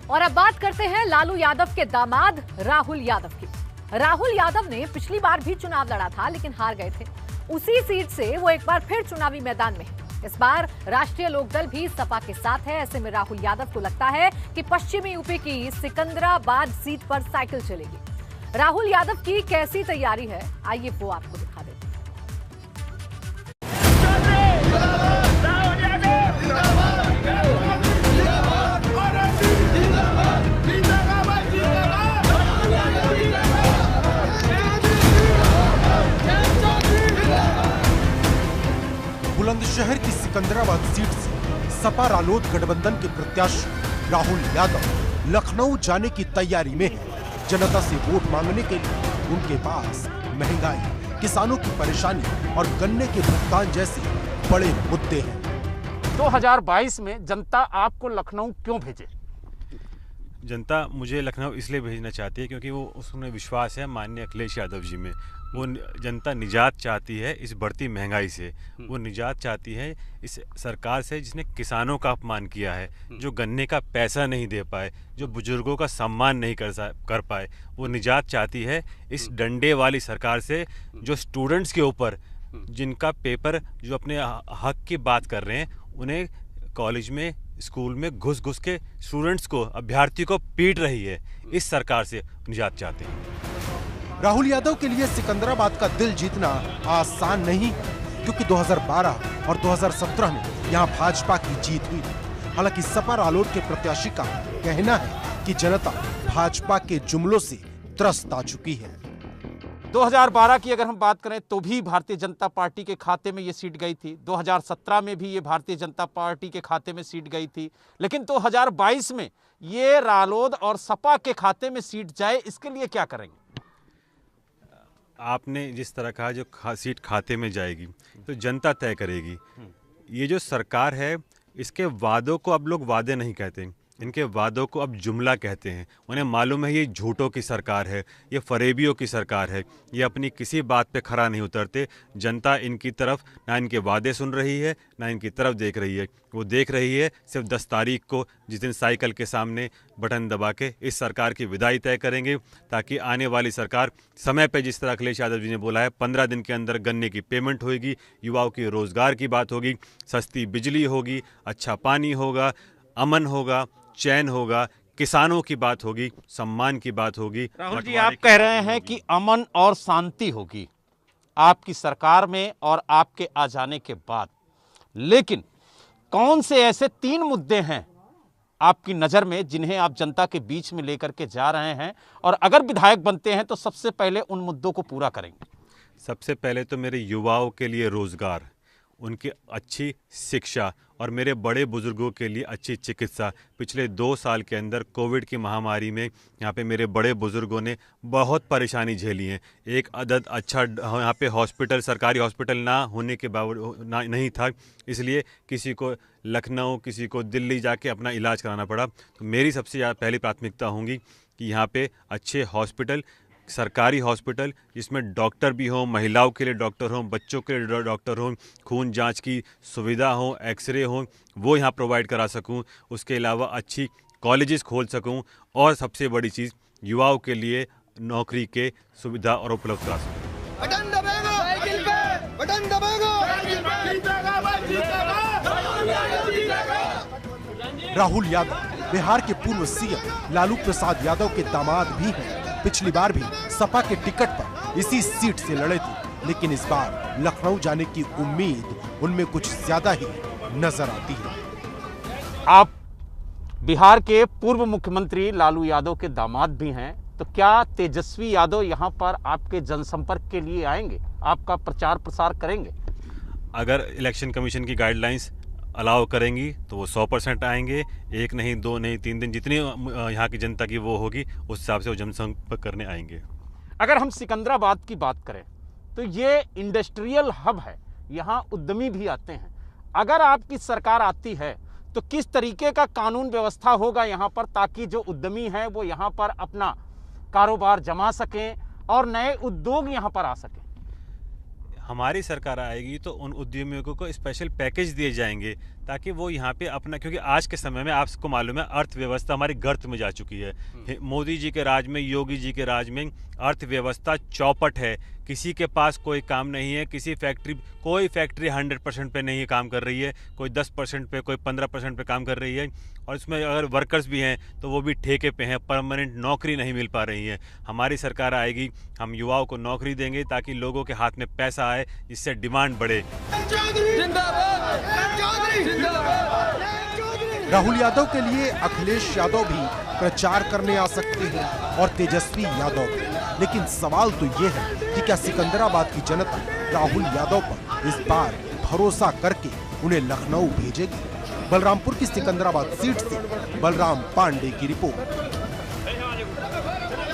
और अब बात करते हैं लालू यादव के दामाद राहुल यादव की। राहुल यादव ने पिछली बार भी चुनाव लड़ा था लेकिन हार गए थे। उसी सीट से वो एक बार फिर चुनावी मैदान में है। इस बार राष्ट्रीय लोकदल भी सपा के साथ है। ऐसे में राहुल यादव को लगता है कि पश्चिमी यूपी की सिकंदराबाद सीट पर साइकिल चलेगी। राहुल यादव की कैसी तैयारी है, आइए वो आपको दिखा देते हैं। बुलंदशहर की सिकंदराबाद सीट से सपा रालोद गठबंधन के प्रत्याशी राहुल यादव लखनऊ जाने की तैयारी में है। जनता से वोट मांगने के लिए उनके पास महंगाई, किसानों की परेशानी और गन्ने के भुगतान जैसे बड़े मुद्दे हैं। 2022 में जनता आपको लखनऊ क्यों भेजे? जनता मुझे लखनऊ इसलिए भेजना चाहती है क्योंकि वो उसमें विश्वास है माननीय अखिलेश यादव जी में। वो जनता निजात चाहती है इस बढ़ती महंगाई से। वो निजात चाहती है इस सरकार से जिसने किसानों का अपमान किया है, जो गन्ने का पैसा नहीं दे पाए, जो बुजुर्गों का सम्मान नहीं कर पाए। वो निजात चाहती है इस डंडे वाली सरकार से, जो स्टूडेंट्स के ऊपर जिनका पेपर जो अपने हक की बात कर रहे हैं, उन्हें कॉलेज में स्कूल में घुस घुस के स्टूडेंट्स को, अभ्यर्थी को पीट रही है। इस सरकार से निजात चाहते हैं। राहुल यादव के लिए सिकंदराबाद का दिल जीतना आसान नहीं, क्योंकि 2012 और 2017 में यहां भाजपा की जीत हुई। हालांकि सपा रालोद के प्रत्याशी का कहना है कि जनता भाजपा के जुमलों से त्रस्त आ चुकी है। 2012 की अगर हम बात करें तो भी भारतीय जनता पार्टी के खाते में ये सीट गई थी। 2017 में भी ये भारतीय जनता पार्टी के खाते में सीट गई थी। लेकिन 2022 में ये रालोद और सपा के खाते में सीट जाए, इसके लिए क्या करेंगे? आपने जिस तरह कहा जो सीट खाते में जाएगी तो जनता तय करेगी। ये जो सरकार है, इसके वादों को अब लोग वादे नहीं कहते, इनके वादों को अब जुमला कहते हैं। उन्हें मालूम है ये झूठों की सरकार है, ये फरेबियों की सरकार है, ये अपनी किसी बात पे खरा नहीं उतरते। जनता इनकी तरफ ना इनके वादे सुन रही है, ना इनकी तरफ देख रही है। वो देख रही है सिर्फ 10 तारीख को, जिस दिन साइकिल के सामने बटन दबा के इस सरकार की विदाई तय करेंगे, ताकि आने वाली सरकार समय पे, जिस तरह अखिलेश यादव जी ने बोला है, 15 दिन के अंदर गन्ने की पेमेंट होगी, युवाओं के रोजगार की बात होगी, सस्ती बिजली होगी, अच्छा पानी होगा, अमन होगा, चैन होगा, किसानों की बात होगी, सम्मान की बात होगी। राहुल जी, आप कह रहे हैं कि अमन और शांति होगी आपकी सरकार में और आपके आ जाने के बाद। लेकिन कौन से ऐसे 3 मुद्दे हैं आपकी नजर में जिन्हें आप जनता के बीच में लेकर के जा रहे हैं, और अगर विधायक बनते हैं तो सबसे पहले उन मुद्दों को पूरा करेंगे? सबसे पहले तो मेरे युवाओं के लिए रोजगार, उनकी अच्छी शिक्षा और मेरे बड़े बुजुर्गों के लिए अच्छी चिकित्सा। पिछले 2 साल के अंदर कोविड की महामारी में यहाँ पे मेरे बड़े बुजुर्गों ने बहुत परेशानी झेली है। एक अदद अच्छा यहाँ पे हॉस्पिटल, सरकारी हॉस्पिटल ना होने के बावजूद नहीं था, इसलिए किसी को लखनऊ, किसी को दिल्ली जाके अपना इलाज कराना पड़ा। तो मेरी सबसे पहली प्राथमिकता होगी कि यहाँ पे अच्छे हॉस्पिटल, सरकारी हॉस्पिटल जिसमें डॉक्टर भी हों, महिलाओं के लिए डॉक्टर हों, बच्चों के लिए डॉक्टर हों, खून जांच की सुविधा हो, एक्सरे हो, वो यहाँ प्रोवाइड करा सकूं। उसके अलावा अच्छी कॉलेजेस खोल सकूं, और सबसे बड़ी चीज़ युवाओं के लिए नौकरी के सुविधा और उपलब्ध करा सकूं। बटन दबाएगा, बटन दबाएगा। राहुल यादव बिहार के पूर्व सीएम लालू प्रसाद यादव के दामाद भी हैं। पिछली बार भी सपा के टिकट पर इसी सीट से लड़े थे, लेकिन इस बार लखनऊ जाने की उम्मीद उनमें कुछ ज्यादा ही नजर आती है। आप बिहार के पूर्व मुख्यमंत्री लालू यादव के दामाद भी हैं, तो क्या तेजस्वी यादव यहाँ पर आपके जनसंपर्क के लिए आएंगे, आपका प्रचार प्रसार करेंगे? अगर इलेक्शन कमीशन की गाइडलाइंस अलाउ करेंगी तो वो 100% आएंगे। 1 नहीं, 2 नहीं, 3 दिन, जितनी यहाँ की जनता की वो होगी उस हिसाब से वो जनसंपर्क करने आएंगे। अगर हम सिकंदराबाद की बात करें तो ये इंडस्ट्रियल हब है, यहाँ उद्यमी भी आते हैं। अगर आपकी सरकार आती है तो किस तरीके का कानून व्यवस्था होगा यहाँ पर, ताकि जो उद्यमी हैं वो यहाँ पर अपना कारोबार जमा सकें और नए उद्योग यहाँ पर आ सकें? हमारी सरकार आएगी तो उन उद्यमियों को स्पेशल पैकेज दिए जाएंगे ताकि वो यहाँ पे अपना, क्योंकि आज के समय में आपको मालूम है अर्थव्यवस्था हमारी गर्त में जा चुकी है। मोदी जी के राज में, योगी जी के राज में अर्थव्यवस्था चौपट है। किसी के पास कोई काम नहीं है, कोई फैक्ट्री 100% पे नहीं काम कर रही है, कोई 10% पे, कोई 15% पे काम कर रही है, और इसमें अगर वर्कर्स भी हैं तो वो भी ठेके पे हैं, परमानेंट नौकरी नहीं मिल पा रही है। हमारी सरकार आएगी, हम युवाओं को नौकरी देंगे ताकि लोगों के हाथ में पैसा आए, जिससे डिमांड बढ़े। राहुल यादव के लिए अखिलेश यादव भी प्रचार करने आ सकते हैं और तेजस्वी यादव भी। लेकिन सवाल तो ये है कि क्या सिकंदराबाद की जनता राहुल यादव पर इस बार भरोसा करके उन्हें लखनऊ भेजेगी? बलरामपुर की सिकंदराबाद सीट से बलराम पांडे की रिपोर्ट।